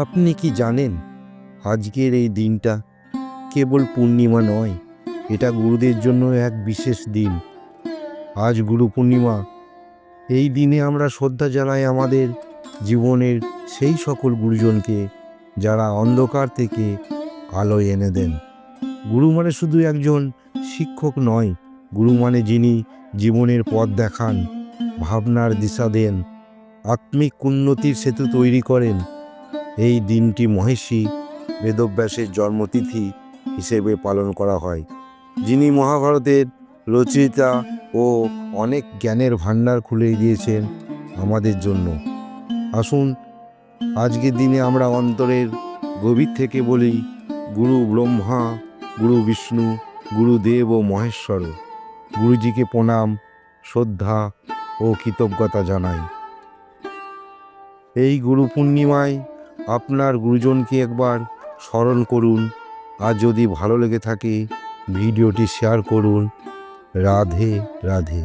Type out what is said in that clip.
আপনি কি জানেন আজকের এই দিনটা কেবল পূর্ণিমা নয়, এটা গুরুদের জন্য এক বিশেষ দিন। আজ গুরু পূর্ণিমা। এই দিনে আমরা শ্রদ্ধা জানাই আমাদের জীবনের সেই সকল গুরুজনকে যারা অন্ধকার থেকে আলোয় এনে দেন। গুরু মানে শুধু একজন শিক্ষক নয়, গুরু মানে যিনি জীবনের পথ দেখান, ভাবনার দিশা দেন, আত্মিক উন্নতির সেতু তৈরি করেন। এই দিনটি মহের্ষি বেদব্যাসের জন্মতিথি হিসেবে পালন করা হয়, যিনি মহাভারতের রচয়িতা ও অনেক জ্ঞানের ভাণ্ডার খুলে দিয়েছেন আমাদের জন্য। আসুন আজকের দিনে আমরা অন্তরের গভীর থেকে বলি, গুরু ব্রহ্মা, গুরু বিষ্ণু, গুরুদেব ও মহেশ্বর। গুরুজিকে প্রণাম, শ্রদ্ধা ও কৃতজ্ঞতা জানাই। এই গুরু পূর্ণিমায় আপনার গুরুজনকে একবার স্মরণ করুন। আর যদি ভালো লেগে থাকে ভিডিওটি শেয়ার করুন। রাধে রাধে।